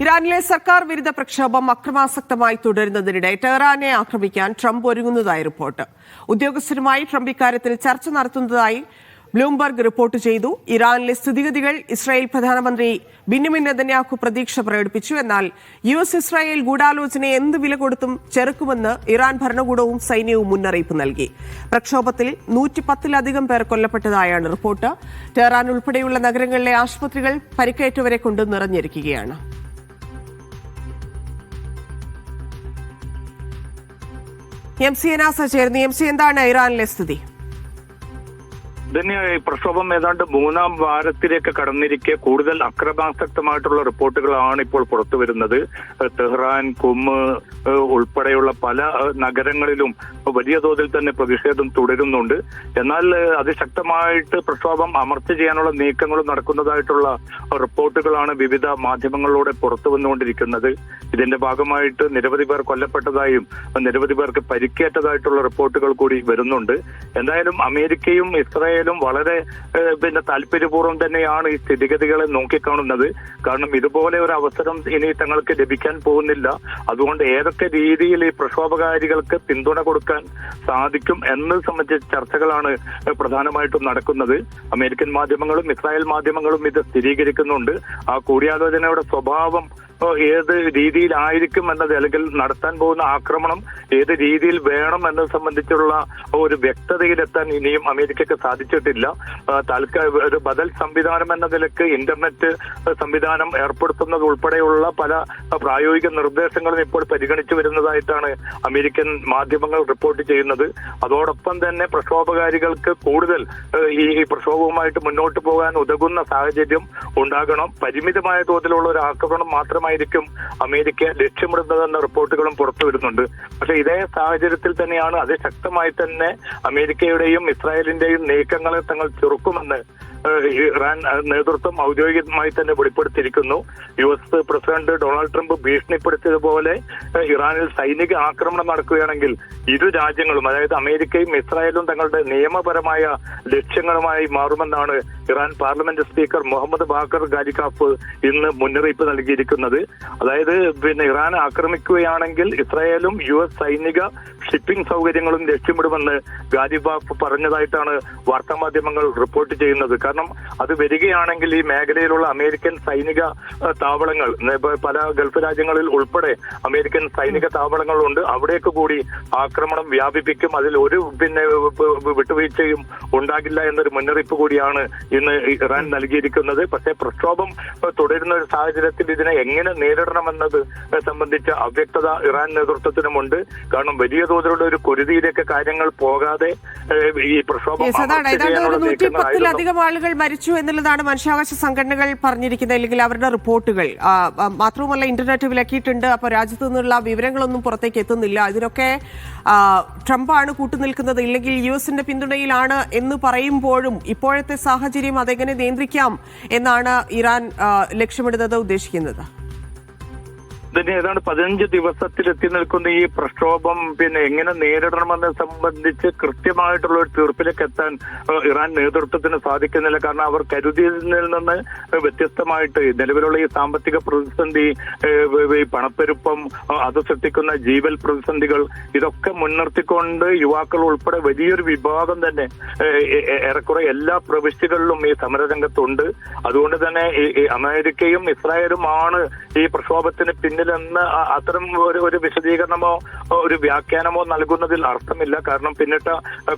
ഇറാനിലെ സർക്കാർ വിരുദ്ധ പ്രക്ഷോഭം അക്രമാസക്തമായി തുടരുന്നതിനിടെ ടെഹ്റാനെ ആക്രമിക്കാൻ ട്രംപ് ഒരുങ്ങുന്നതായി റിപ്പോർട്ട്. ഉദ്യോഗസ്ഥരുമായി ട്രംപ് ഇക്കാര്യത്തിൽ ചർച്ച നടത്തുന്നതായി ബ്ലൂംബർഗ് റിപ്പോർട്ട് ചെയ്തു. ഇറാനിലെ സ്ഥിതിഗതികൾ ഇസ്രായേൽ പ്രധാനമന്ത്രി ബെന്യാമിൻ നെതന്യാഹു പ്രതീക്ഷ പ്രകടിപ്പിച്ചു. എന്നാൽ യുഎസ് ഇസ്രായേൽ ഗൂഢാലോചനയെ എന്ത് വില കൊടുത്തും ചെറുക്കുമെന്ന് ഇറാൻ ഭരണകൂടവും സൈന്യവും മുന്നറിയിപ്പ് നൽകി. പ്രക്ഷോഭത്തിൽ 110-ലധികം പേർ കൊല്ലപ്പെട്ടതായാണ് റിപ്പോർട്ട്. ടെഹ്റാൻ ഉൾപ്പെടെയുള്ള നഗരങ്ങളിലെ ആശുപത്രികൾ പരിക്കേറ്റവരെ കൊണ്ട് നിറഞ്ഞിരിക്കുകയാണ്. MC നാസ ചേർന്ന്. MC, എന്താണ് ഇറാനിലെ സ്ഥിതി? ഈ പ്രക്ഷോഭം ഏതാണ്ട് 3-ാം വാരത്തിലേക്ക് കടന്നിരിക്കെ കൂടുതൽ അക്രമാസക്തമായിട്ടുള്ള റിപ്പോർട്ടുകളാണ് ഇപ്പോൾ പുറത്തു വരുന്നത്. തെഹ്റാൻ, കുമ്മ് ഉൾപ്പെടെയുള്ള പല നഗരങ്ങളിലും വലിയ തോതിൽ തന്നെ പ്രതിഷേധം തുടരുന്നുണ്ട്. എന്നാൽ അതിശക്തമായിട്ട് പ്രക്ഷോഭം അമർച്ച ചെയ്യാനുള്ള നീക്കങ്ങളും നടക്കുന്നതായിട്ടുള്ള റിപ്പോർട്ടുകളാണ് വിവിധ മാധ്യമങ്ങളിലൂടെ പുറത്തു വന്നുകൊണ്ടിരിക്കുന്നത്. ഇതിന്റെ ഭാഗമായിട്ട് നിരവധി പേർ കൊല്ലപ്പെട്ടതായും നിരവധി പേർക്ക് പരിക്കേറ്റതായിട്ടുള്ള റിപ്പോർട്ടുകൾ കൂടി വരുന്നുണ്ട്. എന്തായാലും അമേരിക്കയും ഇസ്രായേലും വളരെ താല്പര്യപൂർവ്വം തന്നെയാണ് ഈ സ്ഥിതിഗതികളെ നോക്കിക്കാണുന്നത്. കാരണം ഇതുപോലെ ഒരു അവസരം ഇനി തങ്ങൾക്ക് ലഭിക്കാൻ പോകുന്നില്ല. അതുകൊണ്ട് ഏതൊക്കെ രീതിയിൽ ഈ പ്രക്ഷോഭകാരികൾക്ക് പിന്തുണ കൊടുക്കാൻ സാധിക്കും എന്നത് സംബന്ധിച്ച ചർച്ചകളാണ് പ്രധാനമായിട്ടും നടക്കുന്നത്. അമേരിക്കൻ മാധ്യമങ്ങളും ഇസ്രായേൽ മാധ്യമങ്ങളും ഇത് സ്ഥിരീകരിക്കുന്നുണ്ട്. ആ കൂടിയാലോചനയുടെ സ്വഭാവം ഏത് രീതിയിലായിരിക്കും എന്നത്, അല്ലെങ്കിൽ നടത്താൻ പോകുന്ന ആക്രമണം ഏത് രീതിയിൽ വേണം എന്നത് സംബന്ധിച്ചുള്ള ഒരു വ്യക്തതയിലെത്താൻ ഇനിയും അമേരിക്കക്ക് സാധിച്ചിട്ടില്ല. ഒരു ബദൽ സംവിധാനം എന്ന നിലക്ക് ഇന്റർനെറ്റ് സംവിധാനം ഏർപ്പെടുത്തുന്നത് ഉൾപ്പെടെയുള്ള പല പ്രായോഗിക നിർദ്ദേശങ്ങളും ഇപ്പോൾ പരിഗണിച്ചു വരുന്നതായിട്ടാണ് അമേരിക്കൻ മാധ്യമങ്ങൾ റിപ്പോർട്ട് ചെയ്യുന്നത്. അതോടൊപ്പം തന്നെ പ്രക്ഷോഭകാരികൾക്ക് കൂടുതൽ ഈ പ്രക്ഷോഭവുമായിട്ട് മുന്നോട്ട് പോകാൻ ഉതകുന്ന സാഹചര്യം ഉണ്ടാകണം. പരിമിതമായ തോതിലുള്ള ഒരു ആക്രമണം മാത്രമായിരിക്കും അമേരിക്ക ലക്ഷ്യമിടുന്നതെന്ന റിപ്പോർട്ടുകളും പുറത്തു വരുന്നുണ്ട്. പക്ഷെ ഇതേ സാഹചര്യത്തിൽ തന്നെയാണ് അതിശക്തമായി തന്നെ അമേരിക്കയുടെയും ഇസ്രായേലിന്റെയും നീക്കങ്ങളെ തങ്ങൾ ചെറുക്കുമെന്ന് ഇറാൻ നേതൃത്വം ഔദ്യോഗികമായി തന്നെ വെളിപ്പെടുത്തിയിരിക്കുന്നു. US പ്രസിഡന്റ് ഡൊണാൾഡ് ട്രംപ് ഭീഷണിപ്പെടുത്തിയതുപോലെ ഇറാനിൽ സൈനിക ആക്രമണം നടക്കുകയാണെങ്കിൽ ഇരു രാജ്യങ്ങളും, അതായത് അമേരിക്കയും ഇസ്രായേലും തങ്ങളുടെ നിയമപരമായ ലക്ഷ്യങ്ങളുമായി മാറുമെന്നാണ് Iran parliament speaker Mohammad Bagher Ghalibaf ഇന്ന് മുന്നറിയിപ്പ് നൽകിയിരിക്കുന്നത്. അതായത് ഇറാൻ ആക്രമിക്കുകയാണെങ്കിൽ ഇസ്രായേലും US സൈനിക ഷിപ്പിംഗ് സൗകര്യങ്ങളും ലക്ഷ്യമിടുമെന്ന് ഗാലിബാഫ് പറഞ്ഞതായിട്ടാണ് വാർത്താമാധ്യമങ്ങൾ റിപ്പോർട്ട് ചെയ്യുന്നത്. കാരണം അത് വരികയാണെങ്കിൽ ഈ മേഖലയിലുള്ള അമേരിക്കൻ സൈനിക താവളങ്ങൾ, പല ഗൾഫ് രാജ്യങ്ങളിൽ ഉൾപ്പെടെ അമേരിക്കൻ സൈനിക താവളങ്ങളുണ്ട്, അവിടേക്ക് കൂടി ആക്രമണം വ്യാപിപ്പിക്കും. അതിൽ ഒരു വിട്ടുവീഴ്ചയും ഉണ്ടാകില്ല എന്നൊരു മുന്നറിയിപ്പ് കൂടിയാണ് ഇന്ന് ഇറാൻ നൽകിയിരിക്കുന്നത്. പക്ഷേ പ്രക്ഷോഭം തുടരുന്ന ഒരു സാഹചര്യത്തിൽ ഇതിനെ എങ്ങനെ നേരിടണമെന്നത് സംബന്ധിച്ച അവ്യക്തത ഇറാൻ നേതൃത്വത്തിനുമുണ്ട്. കാരണം വലിയ തോതിലുള്ള ഒരു കുരുതിയിലേക്ക് കാര്യങ്ങൾ പോകാതെ ഈ പ്രക്ഷോഭം 110-ലധികം ആളുകൾ മരിച്ചു എന്നുള്ളതാണ് മനുഷ്യാവകാശ സംഘടനകൾ പറഞ്ഞിരിക്കുന്നത്, അല്ലെങ്കിൽ അവരുടെ റിപ്പോർട്ടുകൾ. മാത്രവുമല്ല, ഇന്റർനെറ്റ് വിലക്കിയിട്ടുണ്ട്. അപ്പോൾ രാജ്യത്തു നിന്നുള്ള വിവരങ്ങളൊന്നും പുറത്തേക്ക് എത്തുന്നില്ല. ഇതിനൊക്കെ ട്രംപാണ് കൂട്ടുനിൽക്കുന്നത്, ഇല്ലെങ്കിൽ US-ന്റെ പിന്തുണയിലാണ് എന്ന് പറയുമ്പോഴും ഇപ്പോഴത്തെ സാഹചര്യം അതെങ്ങനെ നിയന്ത്രിക്കാം എന്നാണ് ഇറാൻ ലക്ഷ്യമിടുന്നത്, ഉദ്ദേശിക്കുന്നത്? ഏതാണ്ട് 15 ദിവസത്തിൽ എത്തി നിൽക്കുന്ന ഈ പ്രക്ഷോഭം എങ്ങനെ നേരിടണമെന്ന് സംബന്ധിച്ച് കൃത്യമായിട്ടുള്ള ഒരു തീർപ്പിലേക്ക് എത്താൻ ഇറാൻ നേതൃത്വത്തിന് സാധിക്കുന്നില്ല. കാരണം അവർ കരുതിയതിൽ നിന്ന് വ്യത്യസ്തമായിട്ട് നിലവിലുള്ള ഈ സാമ്പത്തിക പ്രതിസന്ധി, പണപ്പെരുപ്പം, അത് സൃഷ്ടിക്കുന്ന ജീവൽ പ്രതിസന്ധികൾ, ഇതൊക്കെ മുൻനിർത്തിക്കൊണ്ട് യുവാക്കൾ ഉൾപ്പെടെ വലിയൊരു വിഭാഗം തന്നെ ഏറെക്കുറെ എല്ലാ പ്രവിശ്യകളിലും ഈ സമരരംഗത്തുണ്ട്. അതുകൊണ്ട് തന്നെ അമേരിക്കയും ഇസ്രായേലുമാണ് ഈ പ്രക്ഷോഭത്തിന് പിന്നിൽ എന്ന് അത്തരം ഒരു വിശദീകരണമോ ഒരു വ്യാഖ്യാനമോ നൽകുന്നതിൽ അർത്ഥമില്ല. കാരണം പിന്നിട്ട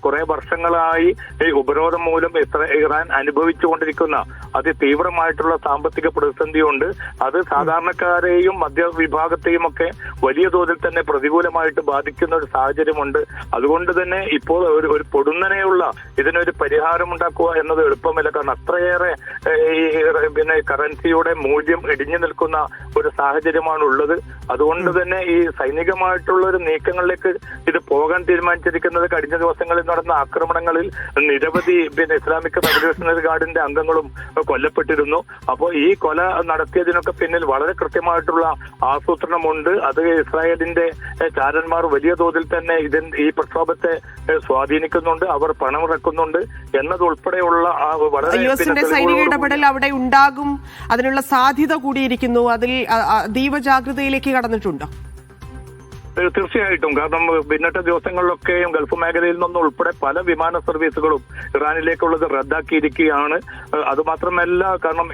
കുറെ വർഷങ്ങളായി ഈ ഉപരോധം മൂലം ഇറാൻ അനുഭവിച്ചുകൊണ്ടിരിക്കുന്ന അതിതീവ്രമായിട്ടുള്ള സാമ്പത്തിക പ്രതിസന്ധിയുണ്ട്. അത് സാധാരണക്കാരെയും മധ്യവിഭാഗത്തെയും ഒക്കെ വലിയ തോതിൽ തന്നെ പ്രതികൂലമായിട്ട് ബാധിക്കുന്ന ഒരു സാഹചര്യമുണ്ട്. അതുകൊണ്ട് തന്നെ ഇപ്പോൾ ഒരു പൊടുന്നനെയുള്ള ഇതിനൊരു പരിഹാരം ഉണ്ടാക്കുക എന്നത് എളുപ്പമില്ല. കാരണം അത്രയേറെ കറൻസിയുടെ മൂല്യം ഇടിഞ്ഞു നിൽക്കുന്ന ഒരു സാഹചര്യമാണ് ഉള്ളത്. അതുകൊണ്ട് തന്നെ ഈ സൈനികമായിട്ടുള്ള ഒരു നീക്കങ്ങളിലേക്ക് ഇത് പോകാൻ തീരുമാനിച്ചിരിക്കുന്നത് കഴിഞ്ഞ ദിവസങ്ങളിൽ നടന്ന ആക്രമണങ്ങളിൽ നിരവധി ഇസ്ലാമിക് റവല്യൂഷണറി ഗാർഡിന്റെ അംഗങ്ങളും കൊല്ലപ്പെട്ടിരുന്നു. അപ്പോൾ ഈ കൊല നടത്തിയതിനൊക്കെ പിന്നിൽ വളരെ കൃത്യമായിട്ടുള്ള ആസൂത്രണമുണ്ട്. അത് ഇസ്രായേലിന്റെ ചാരന്മാർ വലിയ തോതിൽ തന്നെ ഈ പ്രക്ഷോഭത്തെ സ്വാധീനിക്കുന്നുണ്ട്, അവർ പണമിറക്കുന്നുണ്ട് എന്നതുൾപ്പെടെയുള്ള വളരെ യുഎസിന്റെ സൈനിക ഇടപെടൽ അവിടെ ഉണ്ടാകും, അതിനുള്ള സാധ്യത കൂടിയിരിക്കുന്നു. അതിൽ അതീവ ജാഗ്രതയിലേക്ക് കടന്നിട്ടുണ്ടോ? തീർച്ചയായിട്ടും. കാരണം പിന്നിട്ട ദിവസങ്ങളിലൊക്കെയും ഗൾഫ് മേഖലയിൽ നിന്നും ഉൾപ്പെടെ പല വിമാന സർവീസുകളും ഇറാനിലേക്കുള്ളത് റദ്ദാക്കിയിരിക്കുകയാണ്. അതുമാത്രമല്ല, കാരണം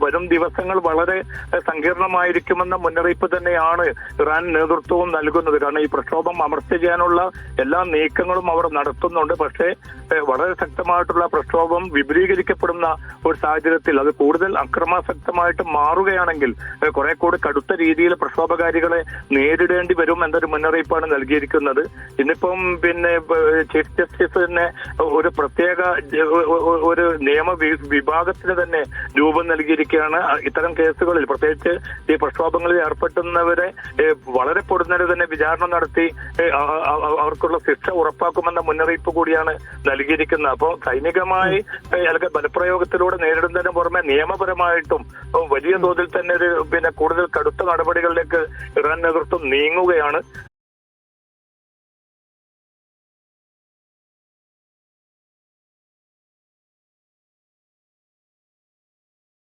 വരും ദിവസങ്ങൾ വളരെ സങ്കീർണമായിരിക്കുമെന്ന മുന്നറിയിപ്പ് തന്നെയാണ് ഇറാൻ നേതൃത്വവും നൽകുന്നത്. കാരണം ഈ പ്രക്ഷോഭം അമർച്ച ചെയ്യാനുള്ള എല്ലാ നീക്കങ്ങളും അവർ നടത്തുന്നുണ്ട്. പക്ഷേ വളരെ ശക്തമായിട്ടുള്ള പ്രക്ഷോഭം വിപുലീകരിക്കപ്പെടുന്ന ഒരു സാഹചര്യത്തിൽ അത് കൂടുതൽ അക്രമാസക്തമായിട്ട് മാറുകയാണെങ്കിൽ കുറെ കൂടി കടുത്ത രീതിയിൽ പ്രക്ഷോഭകാരികളെ നേരിടേണ്ടി വരും എന്നൊരു മുന്നറിയിപ്പാണ് നൽകിയിരിക്കുന്നത്. ഇന്നിപ്പം ചീഫ് ജസ്റ്റിസിന് ഒരു പ്രത്യേക ഒരു നിയമ വിഭാഗത്തിന് തന്നെ രൂപം നൽകിയിരിക്കുകയാണ്. ഇത്തരം കേസുകളിൽ പ്രത്യേകിച്ച് ഈ പ്രക്ഷോഭങ്ങളിൽ ഏർപ്പെടുന്നവരെ വളരെ പൊടുന്നതിന് തന്നെ വിചാരണ നടത്തി അവർക്കുള്ള ശിക്ഷ ഉറപ്പാക്കുമെന്ന മുന്നറിയിപ്പ് കൂടിയാണ് നൽകിയിരിക്കുന്നത്. അപ്പോൾ സൈനികമായി അല്ലെങ്കിൽ ബലപ്രയോഗത്തിലൂടെ നേരിടുന്നതിന് പുറമെ നിയമപരമായിട്ടും വലിയ തോതിൽ തന്നെ ഒരു കൂടുതൽ കടുത്ത നടപടികളിലേക്ക് ഇറാൻ നേതൃത്വം നീങ്ങുകയാണ്.